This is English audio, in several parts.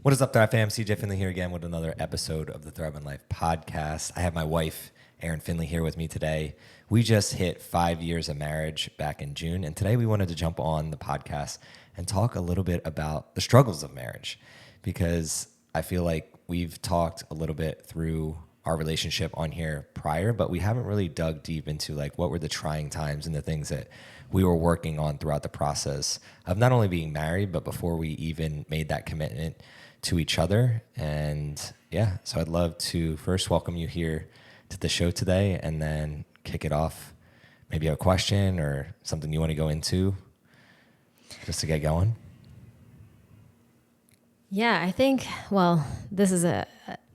What is up, Thrive fam? CJ Finley here again with another episode of the Thrive in Life podcast. I have my wife, Erin Finley, here with me today. We just hit 5 years of marriage back in June, and today we wanted to jump on the podcast and talk a little bit about the struggles of marriage, because I feel like we've talked a little bit through our relationship on here prior, but we haven't really dug deep into like what were the trying times and the things that we were working on throughout the process of not only being married, but before we even made that commitment to each other. And yeah, so I'd love to first welcome you here to the show today and then kick it off. Maybe you have a question or something you want to go into just to get going. Yeah, I think, well, this is a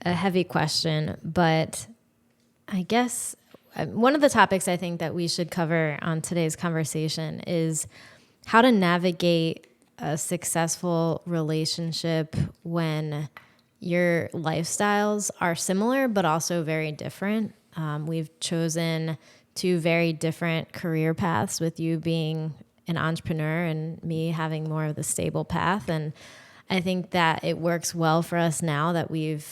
heavy question, but I guess one of the topics I think that we should cover on today's conversation is how to navigate a successful relationship when your lifestyles are similar but also very different. We've chosen two very different career paths, with you being an entrepreneur and me having more of the stable path. And I think that it works well for us now that we've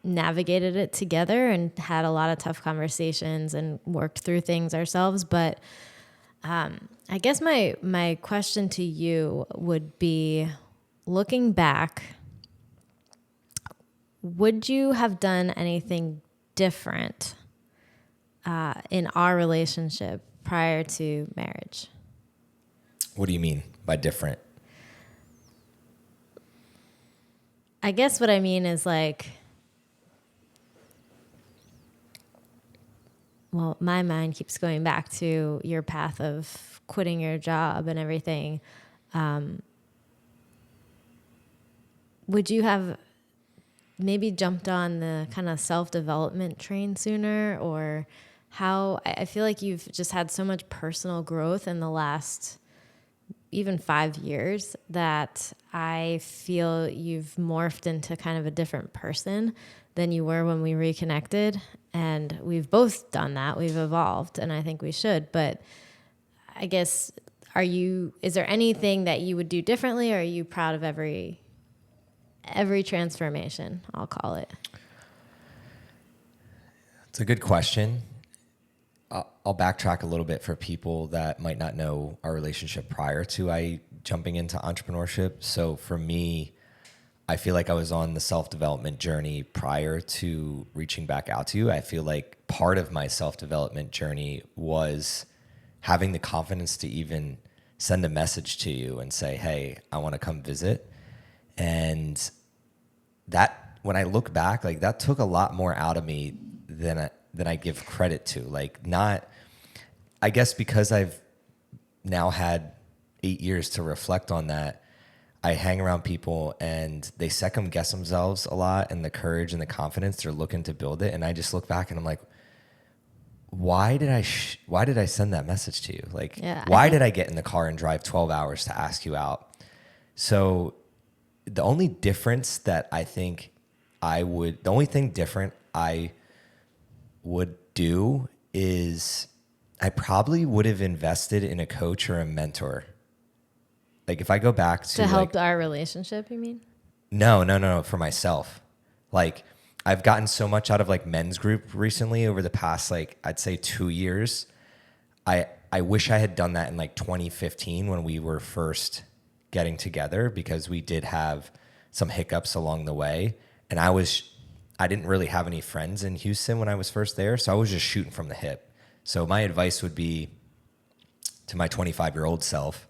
navigated it together and had a lot of tough conversations and worked through things ourselves. But I guess my question to you would be, looking back, would you have done anything different in our relationship prior to marriage? What do you mean by different? I guess what I mean is like, well, my mind keeps going back to your path of quitting your job and everything. Would you have maybe jumped on the kind of self-development train sooner? Or how, I feel like you've just had so much personal growth in the last even 5 years that I feel you've morphed into kind of a different person than you were when we reconnected. And we've both done that. We've evolved, and I think we should. But I guess, is there anything that you would do differently, or are you proud of every transformation, I'll call it? It's a good question. I'll backtrack a little bit for people that might not know our relationship prior to I jumping into entrepreneurship. So for me, I feel like I was on the self-development journey prior to reaching back out to you. I feel like part of my self-development journey was having the confidence to even send a message to you and say, hey, I want to come visit. And that, when I look back, like that took a lot more out of me than I give credit to. Like, not, I guess because I've now had 8 years to reflect on that, I hang around people and they second guess themselves a lot, and the courage and the confidence, they're looking to build it. And I just look back and I'm like, why did I send that message to you? Like, why did I get in the car and drive 12 hours to ask you out? So the only difference that I think the only thing different I would do is I probably would have invested in a coach or a mentor. Like, if I go back to help our relationship, you mean? No, for myself. Like, I've gotten so much out of like men's group recently over the past, like, I'd say 2 years. I wish I had done that in like 2015 when we were first getting together, because we did have some hiccups along the way. And I didn't really have any friends in Houston when I was first there. So I was just shooting from the hip. So my advice would be to my 25-year-old self,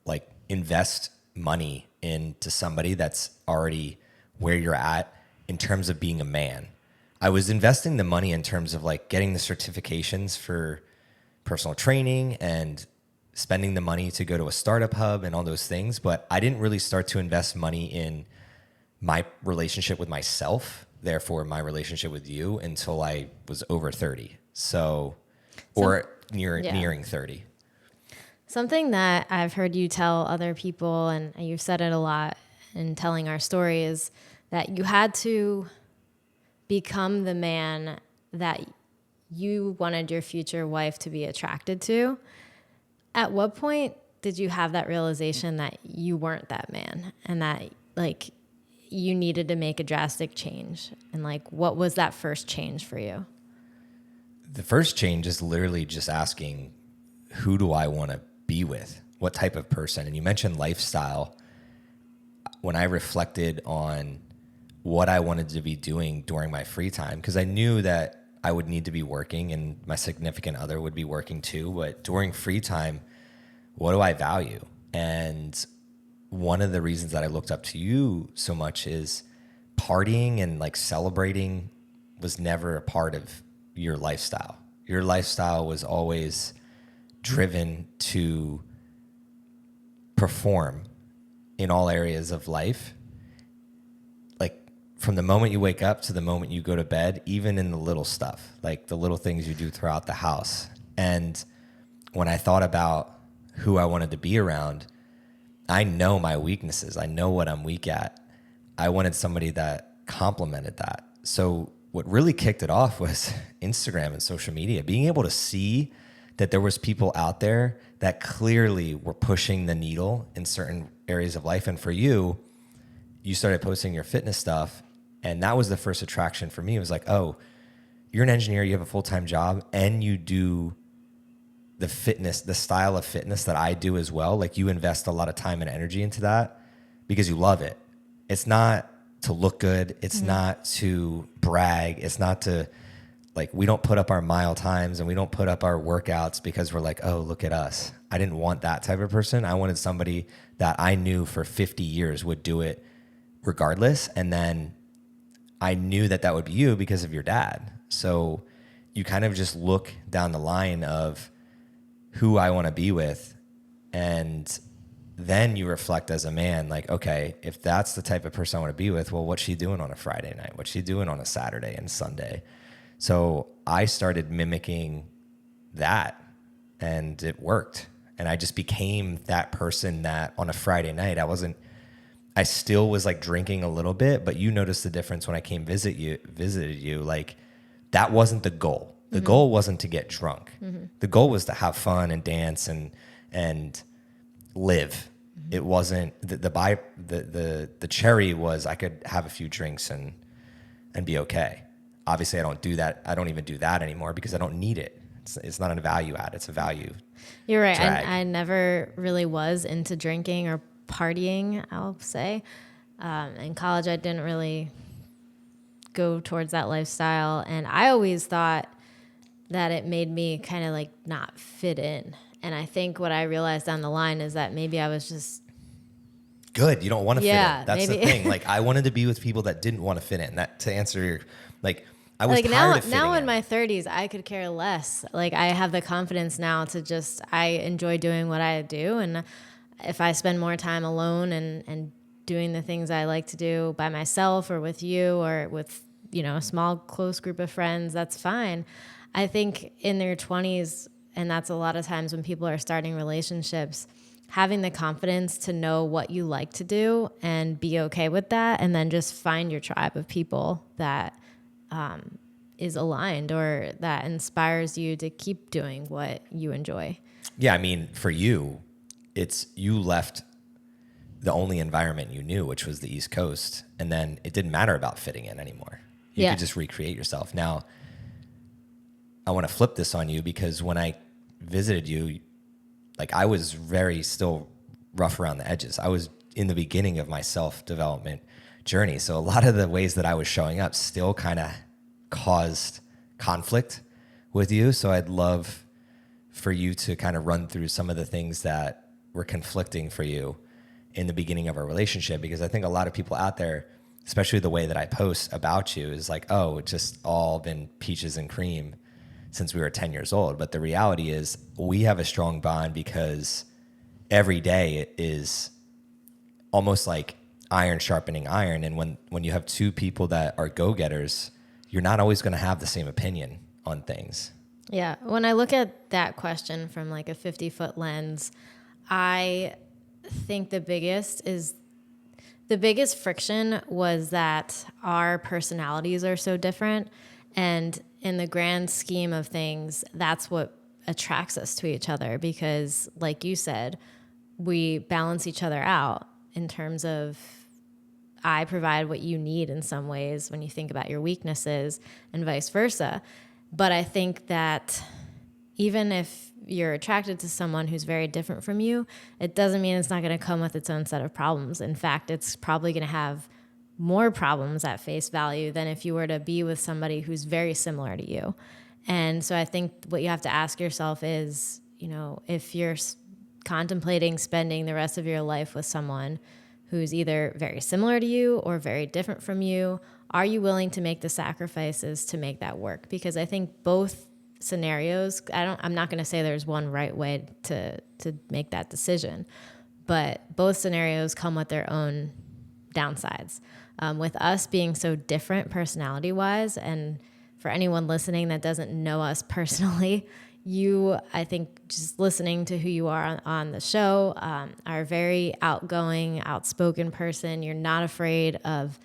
like, invest money into somebody that's already where you're at in terms of being a man. I was investing the money in terms of like getting the certifications for personal training and spending the money to go to a startup hub and all those things. But I didn't really start to invest money in my relationship with myself, therefore my relationship with you, until I was over 30. Nearing 30. Something that I've heard you tell other people, and you've said it a lot in telling our story, is that you had to become the man that you wanted your future wife to be attracted to. At what point did you have that realization that you weren't that man, and that, like, you needed to make a drastic change? And like, what was that first change for you? The first change is literally just asking, who do I want to be with? What type of person? And you mentioned lifestyle. When I reflected on what I wanted to be doing during my free time, because I knew that I would need to be working and my significant other would be working too. But during free time, what do I value? And one of the reasons that I looked up to you so much is partying and like celebrating was never a part of your lifestyle. Your lifestyle was always driven to perform in all areas of life. Like from the moment you wake up to the moment you go to bed, even in the little stuff, like the little things you do throughout the house. And when I thought about who I wanted to be around, I know my weaknesses. I know what I'm weak at. I wanted somebody that complemented that. So what really kicked it off was Instagram and social media, being able to see that there was people out there that clearly were pushing the needle in certain areas of life. And for you, you started posting your fitness stuff. And that was the first attraction for me. It was like, oh, you're an engineer, you have a full-time job, and you do the fitness, the style of fitness that I do as well. Like you invest a lot of time and energy into that because you love it. It's not to look good. It's not to brag. It's not to like, we don't put up our mile times and we don't put up our workouts because we're like, oh, look at us. I didn't want that type of person. I wanted somebody that I knew for 50 years would do it regardless. And then I knew that that would be you because of your dad. So you kind of just look down the line of who I want to be with. And then you reflect as a man, like, okay, if that's the type of person I want to be with, well, what's she doing on a Friday night? What's she doing on a Saturday and Sunday? So I started mimicking that and it worked. And I just became that person that on a Friday night, I still was like drinking a little bit, but you noticed the difference when I visited you, like that wasn't the goal. The goal wasn't to get drunk. The goal was to have fun and dance and live. It wasn't the cherry was I could have a few drinks and be okay. Obviously, I don't do that. I don't even do that anymore because I don't need it. It's not a value add. It's a value. You're right. drag. I never really was into drinking or partying, I'll say. In college, I didn't really go towards that lifestyle. And I always thought that it made me kind of like not fit in. And I think what I realized down the line is that maybe I was just good. You don't want to fit in. That's maybe. the thing. Like I wanted to be with people that didn't want to fit in. That to answer your like I was like tired of fitting now in in. my 30s, I could care less. Like I have the confidence now to just I enjoy doing what I do, and if I spend more time alone and doing the things I like to do by myself or with you or with a small close group of friends, that's fine. I think in their 20s, and that's a lot of times when people are starting relationships, having the confidence to know what you like to do and be okay with that, and then just find your tribe of people that is aligned or that inspires you to keep doing what you enjoy. Yeah, I mean, for you, it's you left the only environment you knew, which was the East Coast, and then it didn't matter about fitting in anymore. You could just recreate yourself. Now, I want to flip this on you because when I visited you, like I was very still rough around the edges. I was in the beginning of my self-development journey. So a lot of the ways that I was showing up still kind of caused conflict with you. So I'd love for you to kind of run through some of the things that were conflicting for you in the beginning of our relationship, because I think a lot of people out there, especially the way that I post about you, is like, oh, it's just all been peaches and cream since we were 10 years old. But the reality is we have a strong bond because every day it is almost like iron sharpening iron. And when you have two people that are go-getters, you're not always going to have the same opinion on things. Yeah. When I look at that question from like a 50-foot lens, I think the biggest friction was that our personalities are so different. And in the grand scheme of things, that's what attracts us to each other because, like you said, we balance each other out in terms of I provide what you need in some ways when you think about your weaknesses and vice versa. But I think that even if you're attracted to someone who's very different from you, it doesn't mean it's not going to come with its own set of problems. In fact, it's probably going to have more problems at face value than if you were to be with somebody who's very similar to you. And so I think what you have to ask yourself is, if you're contemplating spending the rest of your life with someone who's either very similar to you or very different from you, are you willing to make the sacrifices to make that work? Because I think both scenarios, I'm not going to say there's one right way to make that decision, but both scenarios come with their own downsides. With us being so different personality wise, and for anyone listening that doesn't know us personally, I think just listening to who you are on the show, are a very outgoing, outspoken person. You're not afraid of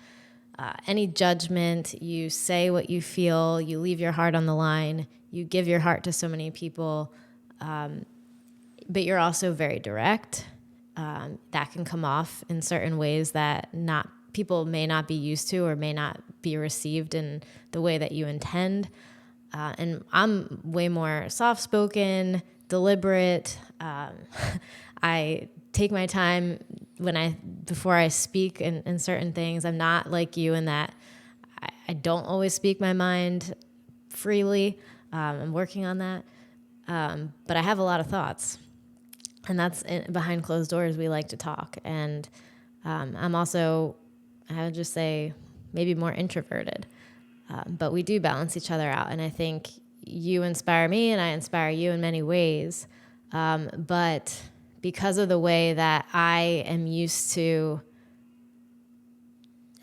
any judgment. You say what you feel. You leave your heart on the line. You give your heart to so many people, but you're also very direct. That can come off in certain ways that people may not be used to or may not be received in the way that you intend. And I'm way more soft-spoken, deliberate. I take my time before I speak in certain things. I'm not like you in that I don't always speak my mind freely. I'm working on that. But I have a lot of thoughts. And that's behind closed doors. We like to talk. And I'm also, I would just say, maybe more introverted. But we do balance each other out. And I think you inspire me and I inspire you in many ways. But because of the way that I am used to,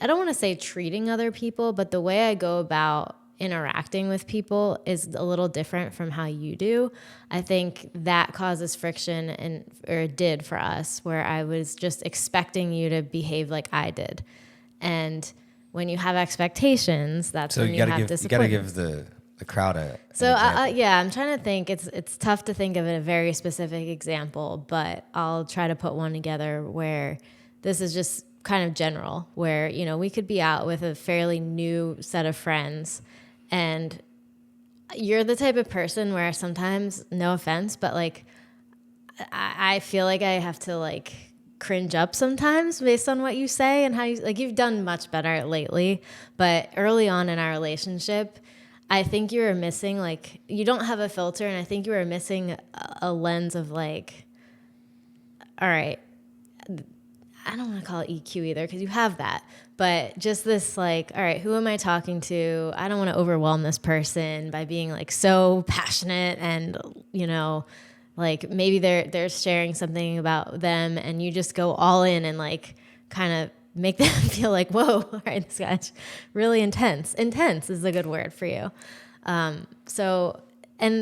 I don't want to say treating other people, but the way I go about interacting with people is a little different from how you do. I think that causes friction, or it did for us, where I was just expecting you to behave like I did. And when you have expectations, that's when you have disappointment. You got to give the crowd an I'm trying to think. It's tough to think of a very specific example, but I'll try to put one together where this is just kind of general, where, we could be out with a fairly new set of friends, and you're the type of person where sometimes, no offense, but like, I feel like I have to like cringe up sometimes based on what you say and how you've done much better lately. But early on in our relationship, I think you were missing, you don't have a filter, and I think you were missing a lens of like, all right, I don't want to call it EQ either, because you have that, but just this all right, who am I talking to? I don't want to overwhelm this person by being so passionate, and maybe they're sharing something about them, and you just go all in and kind of make them feel like, whoa, all right, this guy's really intense. Intense is a good word for you. And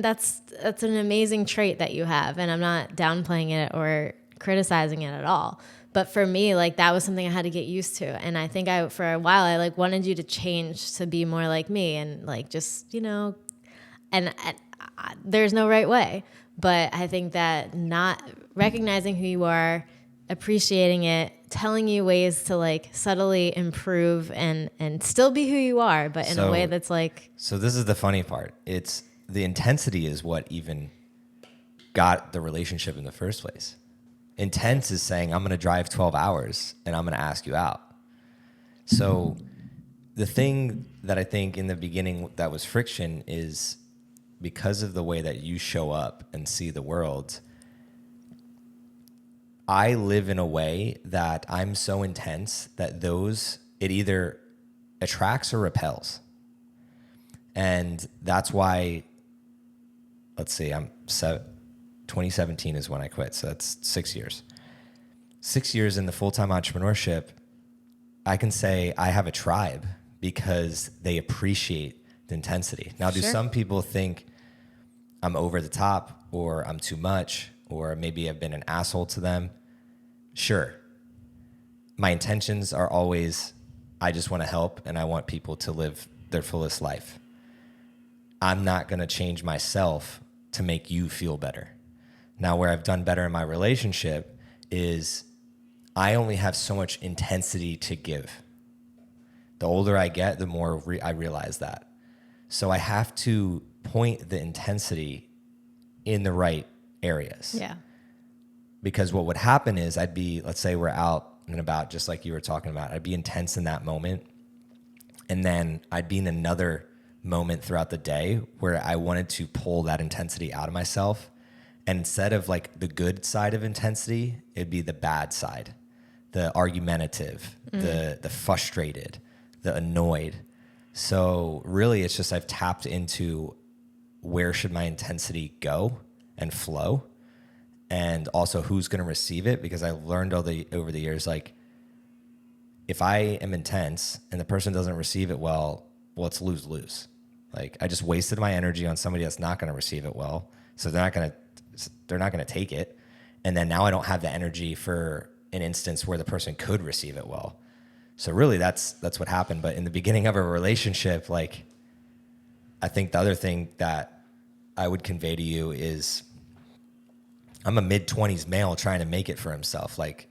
that's an amazing trait that you have, and I'm not downplaying it or criticizing it at all. But for me, that was something I had to get used to. And I think for a while, I wanted you to change to be more like me, and and there's no right way. But I think that not recognizing who you are, appreciating it, telling you ways to subtly improve and still be who you are, but in a way that's So this is the funny part. It's the intensity is what even got the relationship in the first place. Intense is saying, I'm going to drive 12 hours and I'm going to ask you out. So the thing that I think in the beginning that was friction is because of the way that you show up and see the world. I live in a way that I'm so intense that it either attracts or repels. And that's why, let's see, 2017 is when I quit, so that's 6 years. 6 years in the full-time entrepreneurship, I can say I have a tribe because they appreciate the intensity. Now, do some people think I'm over the top or I'm too much or maybe I've been an asshole to them? Sure. My intentions are always, I just want to help and I want people to live their fullest life. I'm not going to change myself to make you feel better. Now, where I've done better in my relationship is I only have so much intensity to give. The older I get, the more I realize that. So I have to point the intensity in the right areas. Yeah. Because what would happen is I'd be, let's say we're out and about, just like you were talking about, I'd be intense in that moment. And then I'd be in another moment throughout the day where I wanted to pull that intensity out of myself. And instead of like the good side of intensity, it'd be the bad side, the argumentative, the frustrated, the annoyed. So really it's just I've tapped into where should my intensity go and flow, and also who's going to receive it, because I learned over the years, like if I am intense and the person doesn't receive it well, it's lose-lose. Like I just wasted my energy on somebody that's not going to receive it well. So they're not going to take it. And then now I don't have the energy for an instance where the person could receive it well. So really that's what happened. But in the beginning of a relationship, like I think the other thing that I would convey to you is I'm a mid-20s male trying to make it for himself. Like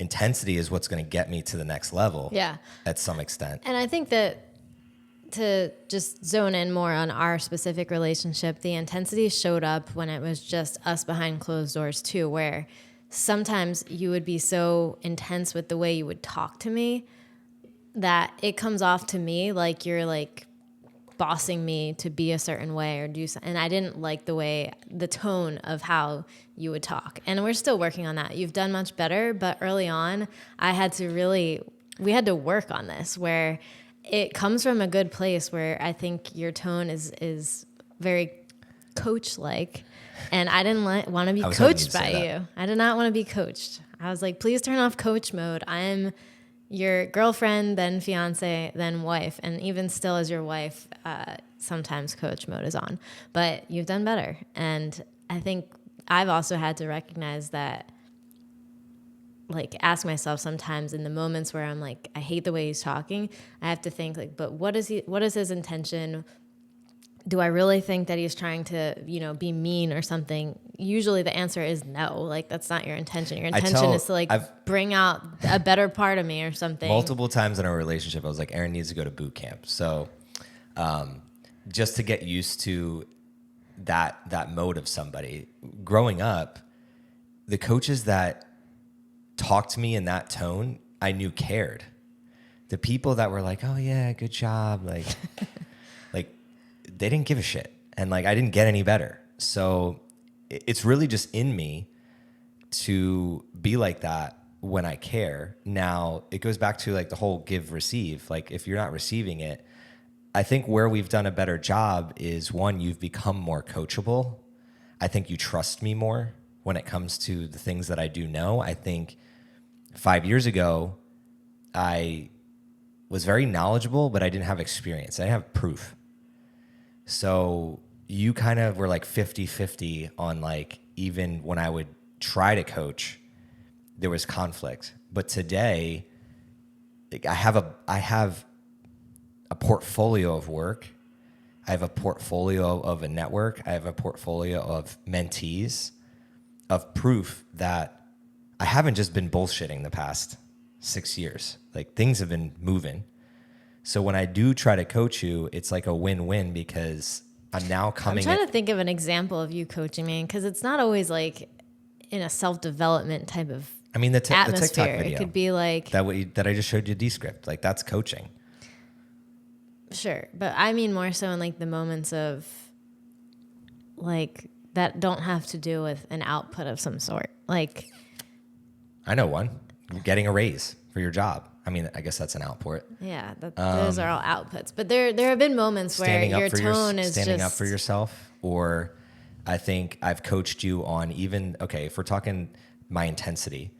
intensity is what's going to get me to the next level. Yeah. At some extent. And I think that to just zone in more on our specific relationship, the intensity showed up when it was just us behind closed doors too, where sometimes you would be so intense with the way you would talk to me that it comes off to me like you're like bossing me to be a certain way or do something. And I didn't like the tone of how you would talk. And we're still working on that. You've done much better, but early on we had to work on this, where it comes from a good place where I think your tone is very coach-like. And I didn't want to be coached by you. I did not want to be coached. I was like, please turn off coach mode. I am your girlfriend, then fiance, then wife. And even still as your wife, sometimes coach mode is on. But you've done better. And I think I've also had to recognize that, like ask myself sometimes in the moments where I'm like, I hate the way he's talking. I have to think like, but what is his intention? Do I really think that he's trying to, be mean or something? Usually the answer is no. Like that's not your intention. Your intention is to bring out a better part of me or something. Multiple times in our relationship, I was like, Erin needs to go to boot camp. So just to get used to that mode of somebody. Growing up, the coaches that talked to me in that tone, I knew cared. The people that were like, oh yeah, good job. Like, they didn't give a shit. And like, I didn't get any better. So it's really just in me to be like that when I care. Now it goes back to like the whole give, receive. Like if you're not receiving it, I think where we've done a better job is one, you've become more coachable. I think you trust me more when it comes to the things that I do know. I think 5 years ago, I was very knowledgeable, but I didn't have experience. I didn't have proof. So you kind of were like 50-50 on like, even when I would try to coach, there was conflict. But today, like, I have a portfolio of work. I have a portfolio of a network. I have a portfolio of mentees, of proof that I haven't just been bullshitting the past 6 years. Like things have been moving. So when I do try to coach you, it's like a win-win, because I'm now coming. I'm trying to think of an example of you coaching me, because it's not always like in a self-development type of the atmosphere. The TikTok video. It could be like that I just showed you Descript. Like that's coaching. Sure, but I mean more so in like the moments of like that don't have to do with an output of some sort. Like I know one. Getting a raise for your job. I mean, I guess that's an output. Yeah, those are all outputs. But there have been moments where your tone is standing up for yourself. Or I think I've coached you on even, okay, if we're talking my intensity,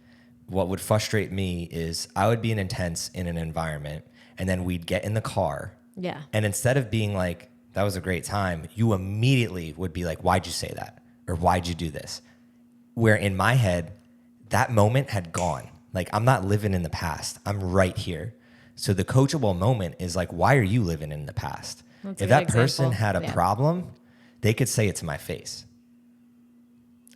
what would frustrate me is I would be intense in an environment, and then we'd get in the car. Yeah. And instead of being like, that was a great time, you immediately would be like, why'd you say that? Or why'd you do this? Where in my head, that moment had gone. Like, I'm not living in the past. I'm right here. So the coachable moment is like, why are you living in the past? If that person had a problem, they could say it to my face.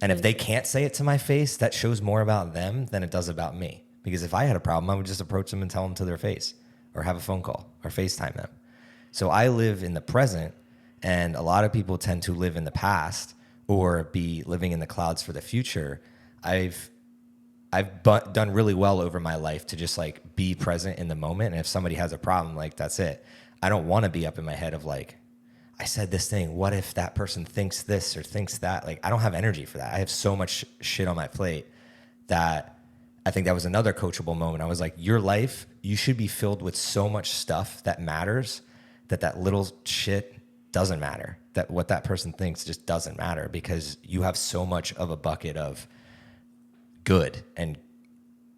And if they can't say it to my face, that shows more about them than it does about me. Because if I had a problem, I would just approach them and tell them to their face. or have a phone call or FaceTime them. So I live in the present, and a lot of people tend to live in the past or be living in the clouds for the future. I've done really well over my life to just like be present in the moment. And if somebody has a problem, like that's it. I don't want to be up in my head of like, I said this thing. What if that person thinks this or thinks that? Like, I don't have energy for that. I have so much shit on my plate that I think that was another coachable moment. I was like, your life, you should be filled with so much stuff that matters, that little shit doesn't matter. That what that person thinks just doesn't matter, because you have so much of a bucket of good and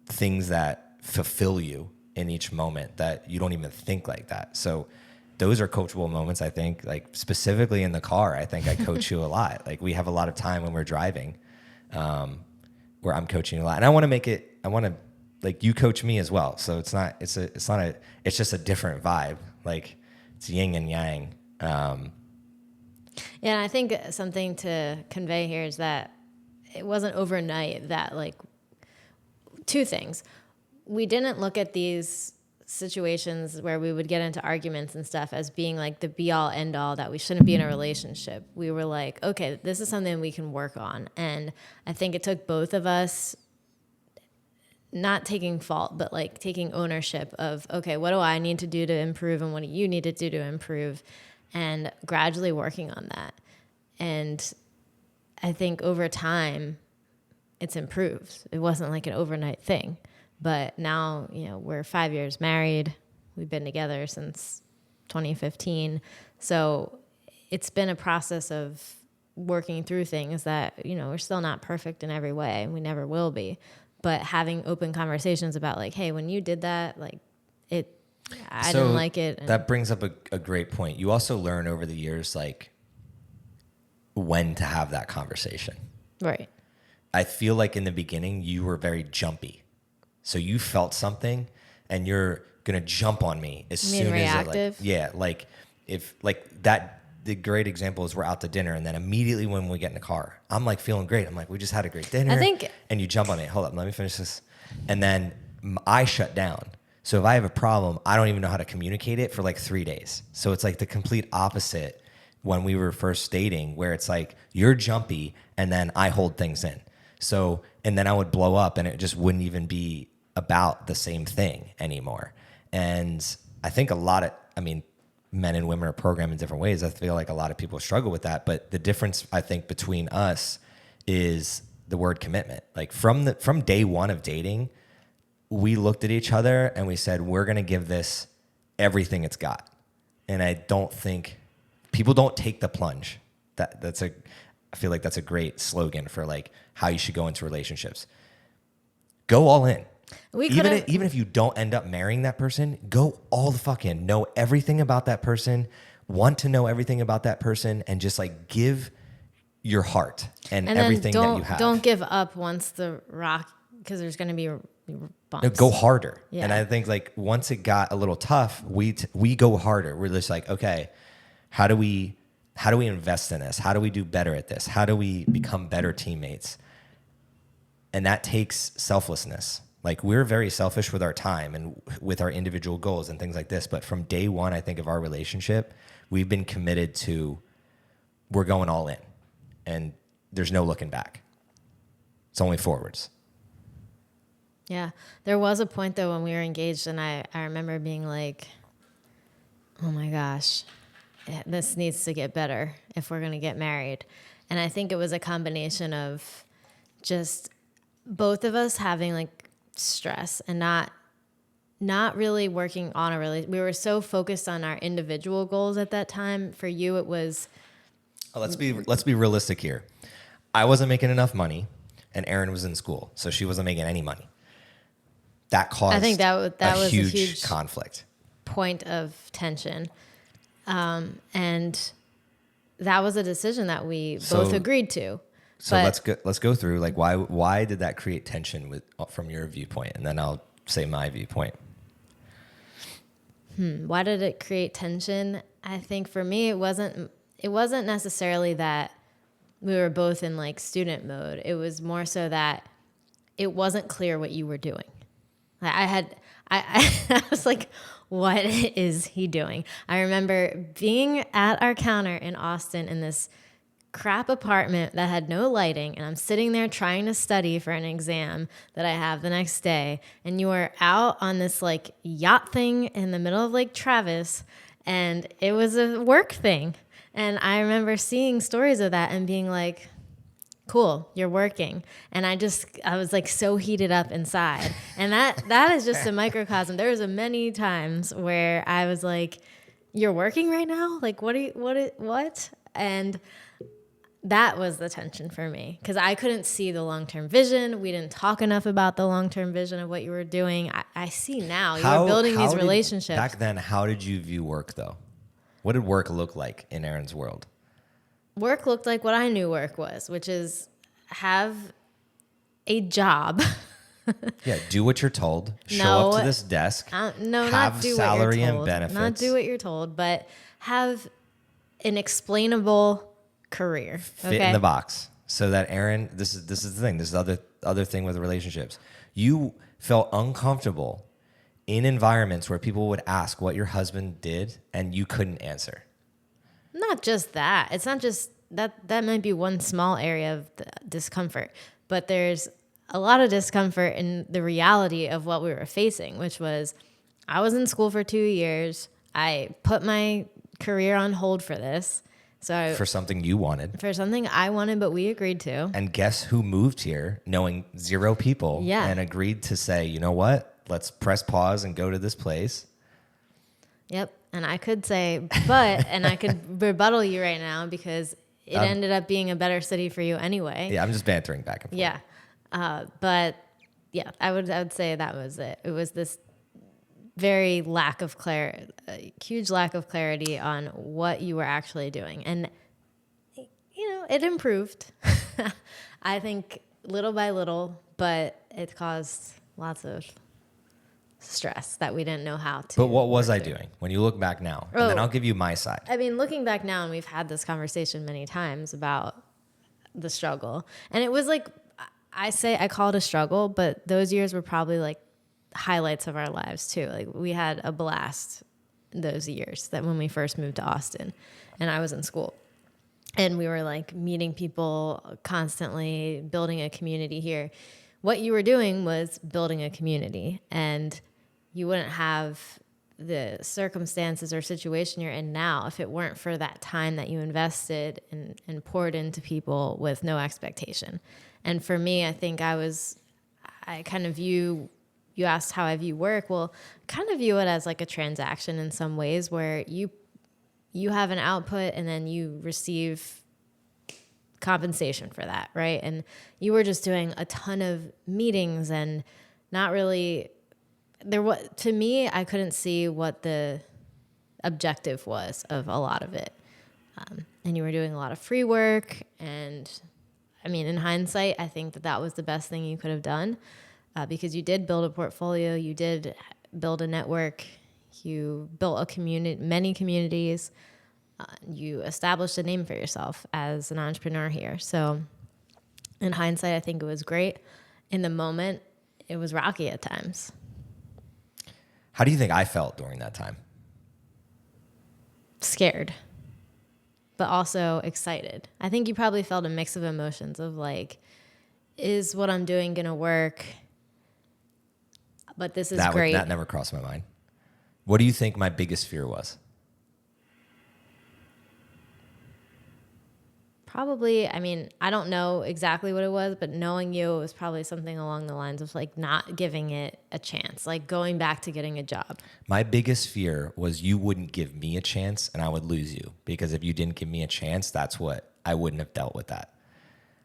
things that fulfill you in each moment that you don't even think like that. So those are coachable moments, I think. Like specifically in the car, I think I coach you a lot. Like we have a lot of time when we're driving where I'm coaching you a lot. And I want to like you coach me as well. So it's just a different vibe. Like it's yin and yang. Yeah, and I think something to convey here is that it wasn't overnight that, like, two things. We didn't look at these situations where we would get into arguments and stuff as being like the be all end all that we shouldn't be in a relationship. We were like, okay, this is something we can work on. And I think it took both of us not taking fault, but like taking ownership of, okay, what do I need to do to improve and what do you need to do to improve, and gradually working on that. And I think over time it's improved. It wasn't like an overnight thing, but now, we're 5 years married. We've been together since 2015. So it's been a process of working through things that, we're still not perfect in every way. We never will be, but having open conversations about like, hey, when you did that, like I didn't like it. And that brings up a great point. You also learn over the years, like, when to have that conversation. Right. I feel like in the beginning you were very jumpy. So you felt something and you're going to jump on me as soon reactive? as the great example is we're out to dinner, and then immediately when we get in the car, I'm like feeling great. I'm like, we just had a great dinner. And you jump on me. Hold up, let me finish this. And then I shut down. So if I have a problem, I don't even know how to communicate it for like 3 days. So it's like the complete opposite when we were first dating, where it's like you're jumpy and then I hold things in. So, and then I would blow up and it just wouldn't even be about the same thing anymore. And I think men and women are programmed in different ways. I feel like a lot of people struggle with that. But the difference, I think, between us is the word commitment. Like from day one of dating, we looked at each other and we said, we're going to give this everything it's got. And I don't think people don't take the plunge. I feel like that's a great slogan for like how you should go into relationships. Go all in. Even if you don't end up marrying that person, go all the fuck in. Know everything about that person, want to know everything about that person, and just like give your heart and everything that you have. Don't give up once the rock, because there's going to be bumps. No, go harder. Yeah. And I think like once it got a little tough, we go harder. We're just like, okay, how do we invest in this? How do we do better at this? How do we become better teammates? And that takes selflessness. Like we're very selfish with our time and with our individual goals and things like this. But from day one, I think, of our relationship, we've been committed to, we're going all in and there's no looking back. It's only forwards. Yeah. There was a point though when we were engaged and I remember being like, oh my gosh, this needs to get better if we're going to get married. And I think it was a combination of just both of us having like stress and not really working on a relationship. We were so focused on our individual goals at that time. For you, it was... Let's be realistic here. I wasn't making enough money and Erin was in school, so she wasn't making any money. That caused, I think that was a huge conflict. Point of tension. And that was a decision that we both agreed to. So let's go through like why did that create tension from your viewpoint, and then I'll say my viewpoint. Why did it create tension? I think for me it wasn't necessarily that we were both in like student mode. It was more so that it wasn't clear what you were doing. I was like, what is he doing? I remember being at our counter in Austin in this crap apartment that had no lighting, and I'm sitting there trying to study for an exam that I have the next day, and you are out on this like yacht thing in the middle of Lake Travis, and it was a work thing. And I remember seeing stories of that and being like, cool, you're working. And I was like so heated up inside. And that is just a microcosm. There was many times where I was like, you're working right now? Like, what? And that was the tension for me because I couldn't see the long-term vision. We didn't talk enough about the long-term vision of what you were doing. I see now you were building these relationships. Back then, how did you view work though? What did work look like in Erin's world? Work looked like what I knew work was, which is have a job. Yeah, do what you're told. Show up to this desk. No, have not do salary what you're told. and benefits. Not do what you're told, but have an explainable career. Fit in the box. So that Erin, this is the thing. This is the other thing with relationships. You felt uncomfortable in environments where people would ask what your husband did and you couldn't answer. Not just that. It's not just that. That might be one small area of the discomfort, but there's a lot of discomfort in the reality of what we were facing, which was I was in school for 2 years. I put my career on hold for this. For something you wanted. For something I wanted, but we agreed to. And guess who moved here knowing 0 people and agreed to say, you know what? Let's press pause and go to this place. Yep. And I could say, and I could rebuttal you right now because it ended up being a better city for you anyway. Yeah, I'm just bantering back and forth. Yeah. But yeah, I would say that was it. It was this very huge lack of clarity on what you were actually doing. And, it improved. I think little by little, but it caused lots of stress that we didn't know how to. But what was I doing when you look back now? And then I'll give you my side. I mean, looking back now, and we've had this conversation many times about the struggle. And it was like, I call it a struggle, but those years were probably like highlights of our lives too. Like we had a blast those years that when we first moved to Austin and I was in school and we were like meeting people constantly, building a community here. What you were doing was building a community, and you wouldn't have the circumstances or situation you're in now if it weren't for that time that you invested and poured into people with no expectation. And for me, I think I kind of view, you asked how I view work. Well, I kind of view it as like a transaction in some ways where you have an output and then you receive compensation for that, right? And you were just doing a ton of meetings and not really to me, I couldn't see what the objective was of a lot of it. And you were doing a lot of free work. And I mean, in hindsight, I think that was the best thing you could have done because you did build a portfolio. You did build a network. You built a community, many communities. You established a name for yourself as an entrepreneur here. So in hindsight, I think it was great. In the moment, it was rocky at times. How do you think I felt during that time? Scared, but also excited. I think you probably felt a mix of emotions of like, is what I'm doing going to work? But this is great. That never crossed my mind. What do you think my biggest fear was? Probably, I mean, I don't know exactly what it was, but knowing you, it was probably something along the lines of like not giving it a chance, like going back to getting a job. My biggest fear was you wouldn't give me a chance and I would lose you, because if you didn't give me a chance, I wouldn't have dealt with that.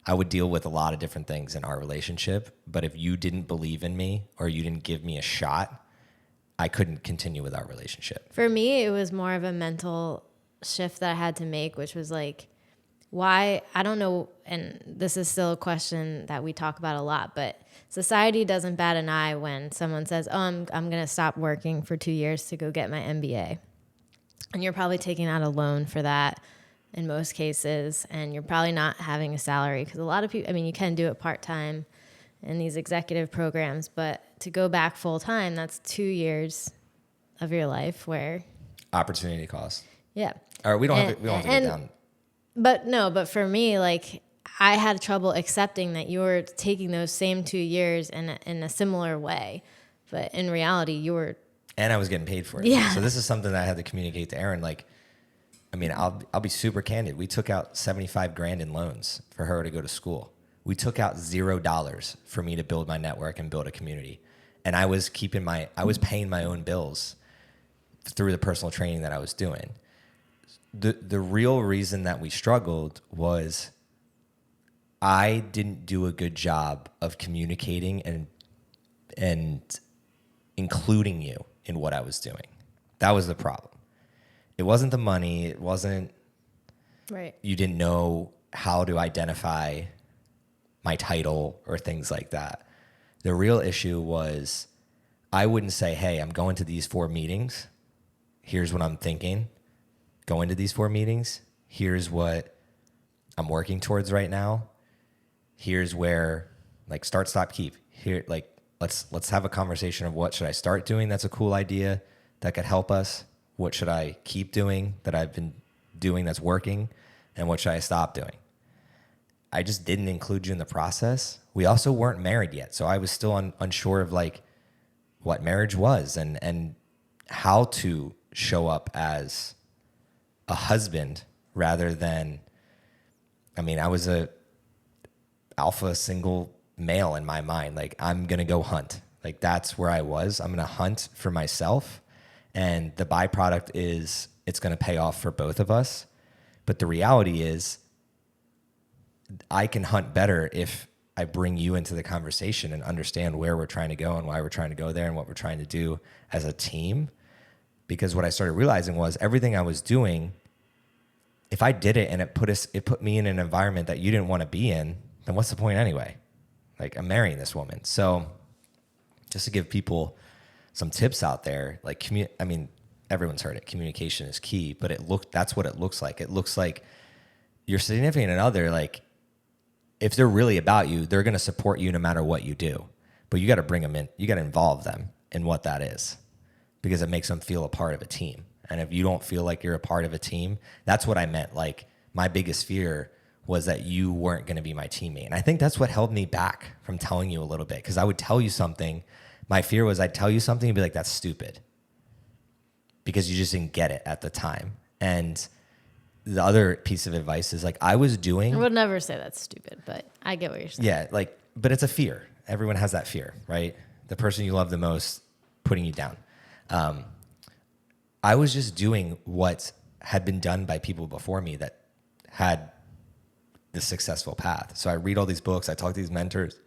I would deal with a lot of different things in our relationship, but if you didn't believe in me or you didn't give me a shot, I couldn't continue with our relationship. For me, it was more of a mental shift that I had to make, which was like, why, I don't know, and this is still a question that we talk about a lot, but society doesn't bat an eye when someone says, oh, I'm going to stop working for 2 years to go get my MBA. And you're probably taking out a loan for that in most cases, and you're probably not having a salary because a lot of people, I mean, you can do it part-time in these executive programs, but to go back full-time, that's 2 years of your life where, Opportunity cost. yeah. Or we don't have to go down. But for me, like, I had trouble accepting that you were taking those same 2 years in a similar way. But in reality, you were. And I was getting paid for it. Yeah. So this is something that I had to communicate to Erin. Like, I mean, I'll be super candid. We took out $75,000 in loans for her to go to school. We took out $0 for me to build my network and build a community. And I was paying my own bills through the personal training that I was doing. The real reason that we struggled was I didn't do a good job of communicating and including you in what I was doing. That was the problem. It wasn't the money. It wasn't, Right. you didn't know how to identify my title or things like that. The real issue was I wouldn't say, hey, I'm going to these 4 meetings. Here's what I'm thinking. Going to these 4 meetings. Here's what I'm working towards right now. Here's where, like, start, stop, keep. Here, like, let's have a conversation of what should I start doing that's a cool idea that could help us. What should I keep doing that I've been doing that's working? And what should I stop doing? I just didn't include you in the process. We also weren't married yet. So I was still unsure of, like, what marriage was and how to show up as a husband rather than, I mean, I was a alpha single male in my mind. Like, I'm going to go hunt. Like, that's where I was. I'm going to hunt for myself. And the byproduct is it's going to pay off for both of us. But the reality is I can hunt better if I bring you into the conversation and understand where we're trying to go and why we're trying to go there and what we're trying to do as a team. Because what I started realizing was everything I was doing, if I did it and it put me in an environment that you didn't want to be in, then what's the point anyway? Like, I'm marrying this woman. So just to give people some tips out there, like, I mean, everyone's heard it. Communication is key, but that's what it looks like. It looks like your significant other, like, if they're really about you, they're going to support you no matter what you do. But you got to bring them in. You got to involve them in what that is because it makes them feel a part of a team. And if you don't feel like you're a part of a team, that's what I meant. Like, my biggest fear was that you weren't going to be my teammate. And I think that's what held me back from telling you a little bit, because I would tell you something. My fear was I'd tell you something and be like, that's stupid, because you just didn't get it at the time. And the other piece of advice is, like, I would never say that's stupid, but I get what you're saying. Yeah, like, but it's a fear. Everyone has that fear, right? The person you love the most putting you down. I was just doing what had been done by people before me that had the successful path. So I read all these books, I talk to these mentors,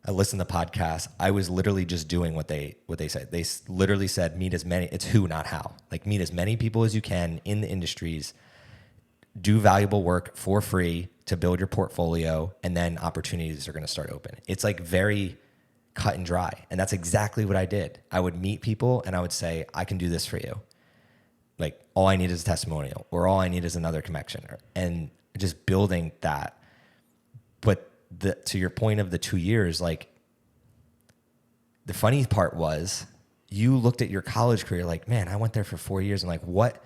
I listen to podcasts. I was literally just doing what they said. They literally said, meet as many, it's who, not how. Like, meet as many people as you can in the industries, do valuable work for free to build your portfolio, and then opportunities are going to start open. It's like very cut and dry. And that's exactly what I did. I would meet people and I would say, I can do this for you. Like, all I need is a testimonial, or all I need is another connection, and just building that. But to your point of the 2 years, like, the funny part was you looked at your college career like, man, I went there for 4 years. And, like, what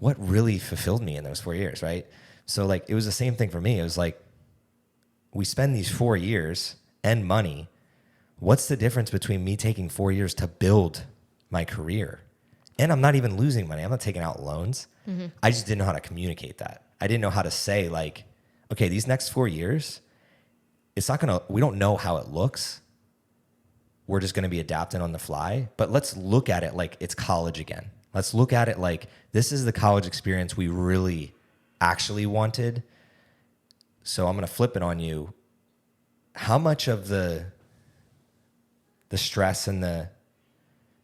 really fulfilled me in those 4 years, right? So, like, it was the same thing for me. It was like, we spend these 4 years and money. What's the difference between me taking 4 years to build my career? And I'm not even losing money. I'm not taking out loans. Mm-hmm. I just didn't know how to communicate that. I didn't know how to say, like, okay, these next 4 years, we don't know how it looks. We're just going to be adapting on the fly. But let's look at it like it's college again. Let's look at it like this is the college experience we really actually wanted. So I'm going to flip it on you. How much of the stress and the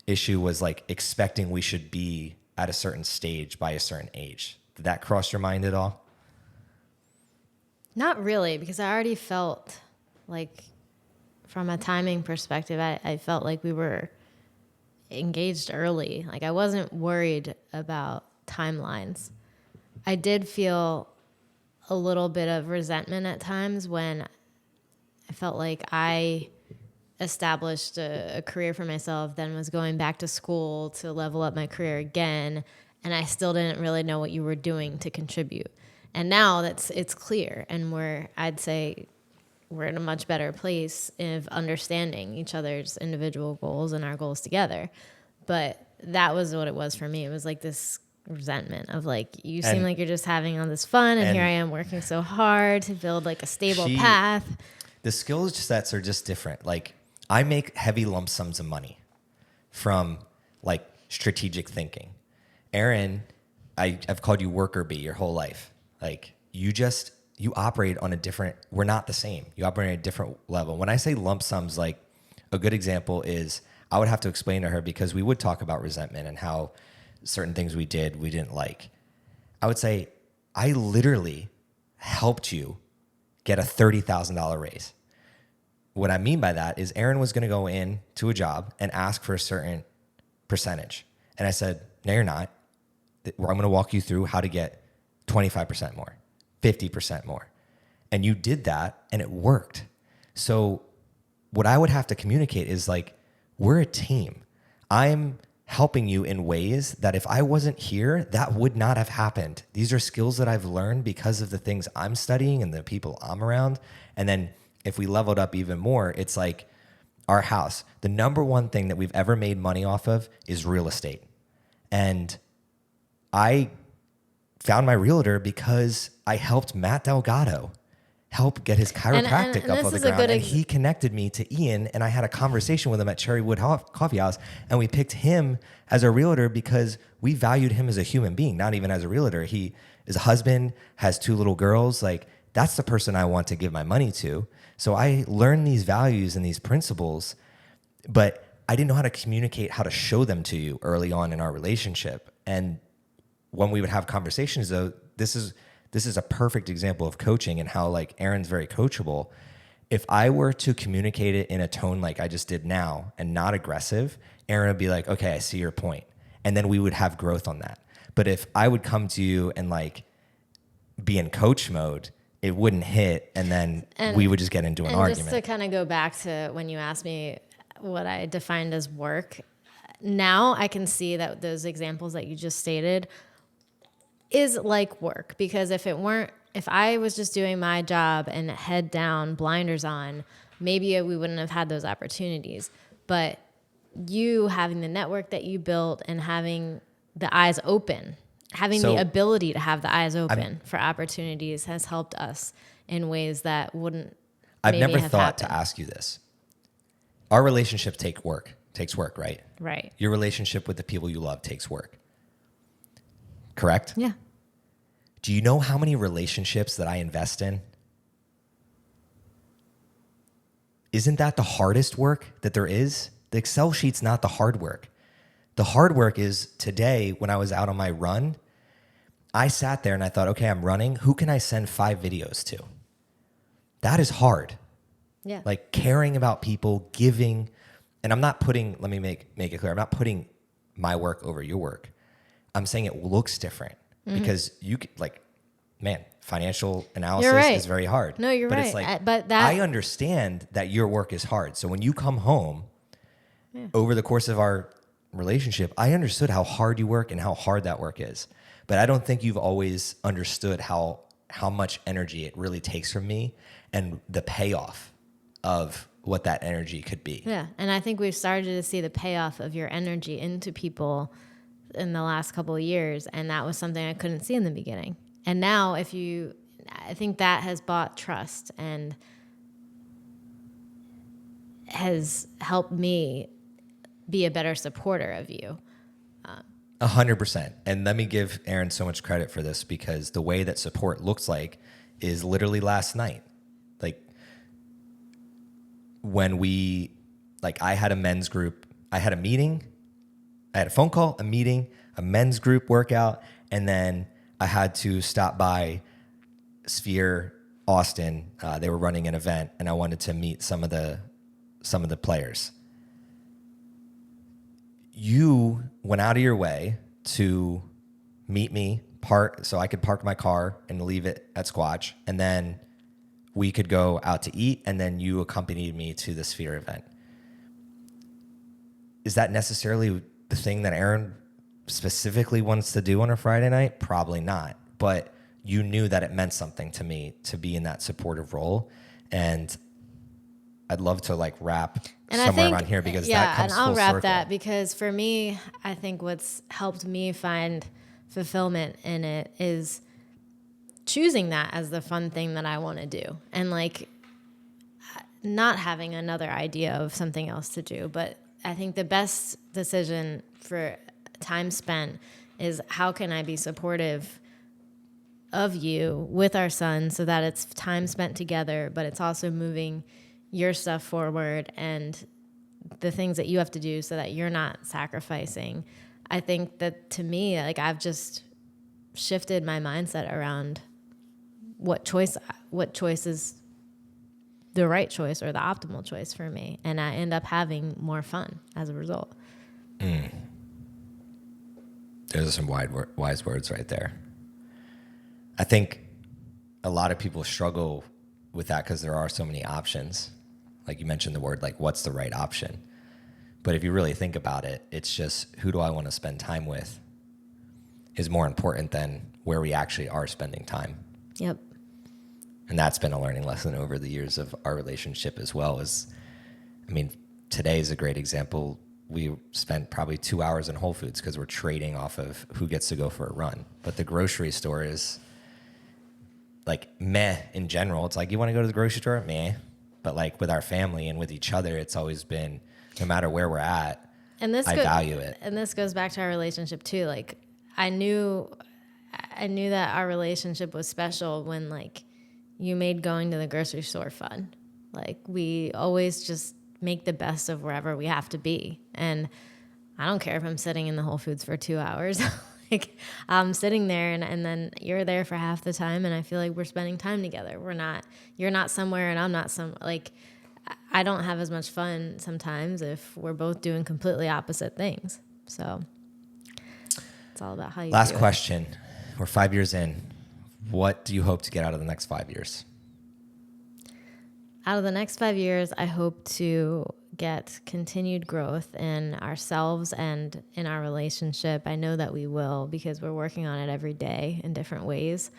issue was, like, expecting we should be at a certain stage by a certain age? Did that cross your mind at all? Not really, because I already felt like, from a timing perspective, I felt like we were engaged early. Like, I wasn't worried about timelines. I did feel a little bit of resentment at times when I felt like I established a career for myself, then was going back to school to level up my career again, and I still didn't really know what you were doing to contribute. And now it's clear, and I'd say we're in a much better place of understanding each other's individual goals and our goals together. But that was what it was for me. It was like this resentment of like, you seem like you're just having all this fun, and here I am working so hard to build like a stable path. The skill sets are just different. Like, I make heavy lump sums of money from like strategic thinking. Erin, I've called you worker bee your whole life. Like, you operate on a different, we're not the same. You operate at a different level. When I say lump sums, like a good example is I would have to explain to her, because we would talk about resentment and how certain things we didn't like. I would say, I literally helped you get a $30,000 raise. What I mean by that is Erin was going to go in to a job and ask for a certain percentage. And I said, no, you're not. I'm going to walk you through how to get 25% more, 50% more. And you did that and it worked. So what I would have to communicate is like, we're a team. I'm helping you in ways that if I wasn't here, that would not have happened. These are skills that I've learned because of the things I'm studying and the people I'm around. And then if we leveled up even more, it's like our house. The number one thing that we've ever made money off of is real estate. And I found my realtor because I helped Matt Delgado help get his chiropractic up on the ground. And he connected me to Ian, and I had a conversation with him at Cherrywood Coffee House, and we picked him as a realtor because we valued him as a human being, not even as a realtor. He is a husband, has 2 little girls. Like, that's the person I want to give my money to. So I learned these values and these principles, but I didn't know how to communicate, how to show them to you early on in our relationship. And when we would have conversations, though, this is a perfect example of coaching and how like Erin's very coachable. If I were to communicate it in a tone like I just did now and not aggressive, Erin would be like, okay, I see your point. And then we would have growth on that. But if I would come to you and like be in coach mode, it wouldn't hit. And then we would just get into an argument. Just to kind of go back to when you asked me what I defined as work, now I can see that those examples that you just stated is like work, because if I was just doing my job and head down, blinders on, maybe we wouldn't have had those opportunities. But you having the network that you built and having the eyes open, having the ability to have the eyes open for opportunities has helped us in ways that wouldn't. I've never thought to ask you this. Our relationships takes work, right? Right. Your relationship with the people you love takes work. Correct? Yeah. Do you know how many relationships that I invest in? Isn't that the hardest work that there is? The Excel sheet's not the hard work. The hard work is today when I was out on my run, I sat there and I thought, okay, I'm running. Who can I send 5 videos to? That is hard. Yeah. Like caring about people, giving. And I'm not putting, let me make it clear, I'm not putting my work over your work. I'm saying it looks different because you could, like, man, financial analysis is very hard. No, you're right. It's like, I understand that your work is hard. So when you come home over the course of our relationship, I understood how hard you work and how hard that work is. But I don't think you've always understood how much energy it really takes from me and the payoff of what that energy could be. Yeah. And I think we've started to see the payoff of your energy into people in the last couple of years. And that was something I couldn't see in the beginning. And now I think that has bought trust and has helped me be a better supporter of you. 100%. And let me give Erin so much credit for this, because the way that support looks like is literally last night. Like when I had a men's group, I had a meeting, I had a phone call, a meeting, a men's group workout, and then I had to stop by Sphere Austin. They were running an event, and I wanted to meet some of the players. You went out of your way to meet me, so I could park my car and leave it at Squatch, and then we could go out to eat, and then you accompanied me to the Sphere event. is that necessarily the thing that Erin specifically wants to do on a Friday night? Probably not. But you knew that it meant something to me to be in that supportive role. And I'd love to like wrap And somewhere I think, around here because yeah, that comes and I'll full wrap circle. that because for me, I think what's helped me find fulfillment in it is choosing that as the fun thing that I want to do, and like not having another idea of something else to do. But I think the best decision for time spent is how can I be supportive of you with our son so that it's time spent together, but it's also moving your stuff forward and the things that you have to do so that you're not sacrificing. I think that to me, like I've just shifted my mindset around what choice is the right choice or the optimal choice for me. And I end up having more fun as a result. Those are some wise words right there. I think a lot of people struggle with that because there are so many options. Like you mentioned the word, like what's the right option? But if you really think about it, it's just who do I want to spend time with is more important than where we actually are spending time. Yep. And that's been a learning lesson over the years of our relationship as well. Today is a great example. We spent probably 2 hours in Whole Foods because we're trading off of who gets to go for a run. But the grocery store is like meh in general. It's like, you want to go to the grocery store? Meh. But like with our family and with each other, it's always been, no matter where we're at, And I value it. And this goes back to our relationship too. Like I knew that our relationship was special when like you made going to the grocery store fun. Like we always just make the best of wherever we have to be. And I don't care if I'm sitting in the Whole Foods for 2 hours. Like I'm sitting there and then you're there for half the time and I feel like we're spending time together. You're not somewhere and I'm not like I don't have as much fun sometimes if we're both doing completely opposite things. So it's all about how you Last do it. question. We're 5 years in. What do you hope to get out of the next 5 years? Out of the next 5 years, I hope to get continued growth in ourselves and in our relationship. I know that we will because we're working on it every day in different ways.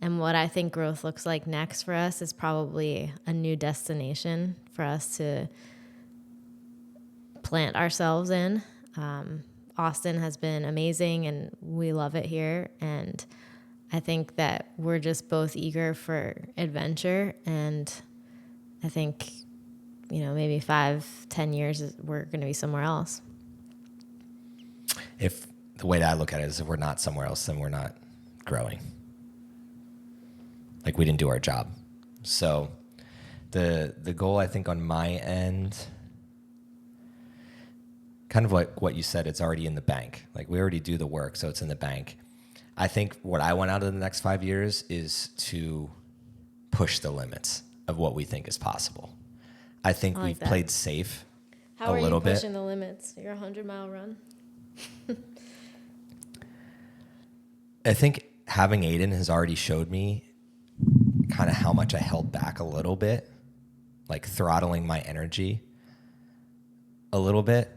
And what I think growth looks like next for us is probably a new destination for us to plant ourselves in. Austin has been amazing and we love it here. And I think that we're just both eager for adventure. And I think, maybe 5-10 years, we're going to be somewhere else. If the way that I look at it is if we're not somewhere else, then we're not growing. Like we didn't do our job. So the goal, I think, on my end, kind of like what you said, it's already in the bank. Like we already do the work, so it's in the bank. I think what I want out of the next 5 years is to push the limits of what we think is possible. I think we've played safe How a little bit. How are you pushing the limits? Your 100-mile run? I think having Aiden has already showed me kind of how much I held back a little bit, like throttling my energy a little bit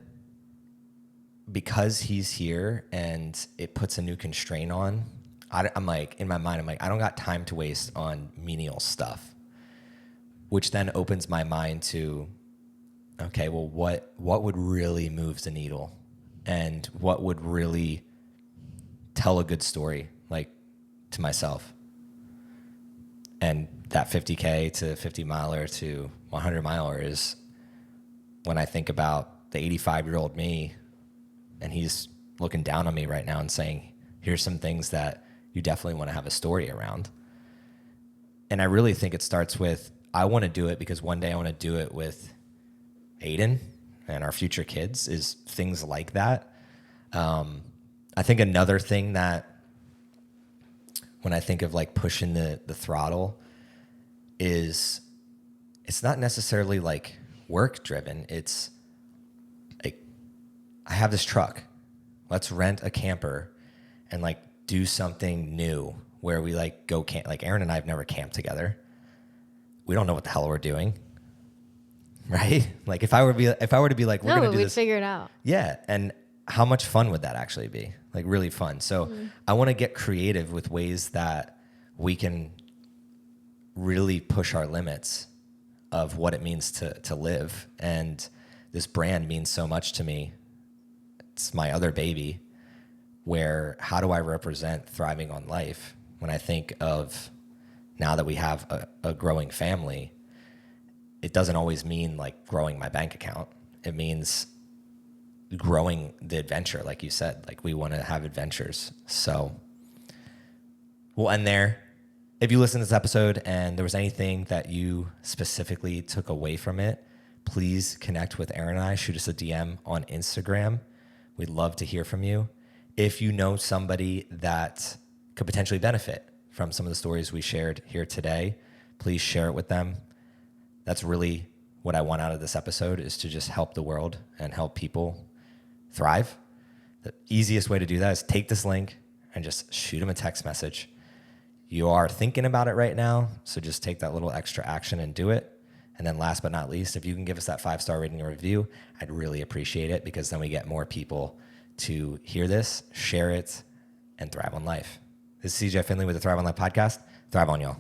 because he's here and it puts a new constraint on. I'm like, in my mind, I'm like, I don't got time to waste on menial stuff, which then opens my mind to, okay, well, what would really move the needle and what would really tell a good story, like to myself. And that 50K to 50 miler to 100 miler is when I think about the 85-year-old me and he's looking down on me right now and saying, here's some things that you definitely want to have a story around. And I really think it starts with, I want to do it because one day I want to do it with Aiden and our future kids, is things like that. I think another thing that when I think of like pushing the throttle is it's not necessarily like work driven. It's like, I have this truck. Let's rent a camper and like do something new where we like go camp. Like Erin and I have never camped together. We don't know what the hell we're doing. right? Like if I were to be like, we're No, going but to do we'd this. figure it out. Yeah. And how much fun would that actually be? Like really fun. So I want to get creative with ways that we can really push our limits of what it means to live. And this brand means so much to me. It's my other baby, where how do I represent thriving on life? When I think of now that we have a growing family, it doesn't always mean like growing my bank account. It means growing the adventure. Like you said, like we want to have adventures. So we'll end there. If you listen to this episode and there was anything that you specifically took away from it, please connect with Erin and I. Shoot us a DM on Instagram. We'd love to hear from you. If you know somebody that could potentially benefit from some of the stories we shared here today, please share it with them. That's really what I want out of this episode, is to just help the world and help people thrive. The easiest way to do that is take this link and just shoot them a text message. You are thinking about it right now, so just take that little extra action and do it. And then last but not least, if you can give us that 5-star rating and review, I'd really appreciate it, because then we get more people to hear this, share it, and thrive on life. This is CJ Finley with the Thrive on Life podcast. Thrive on, y'all.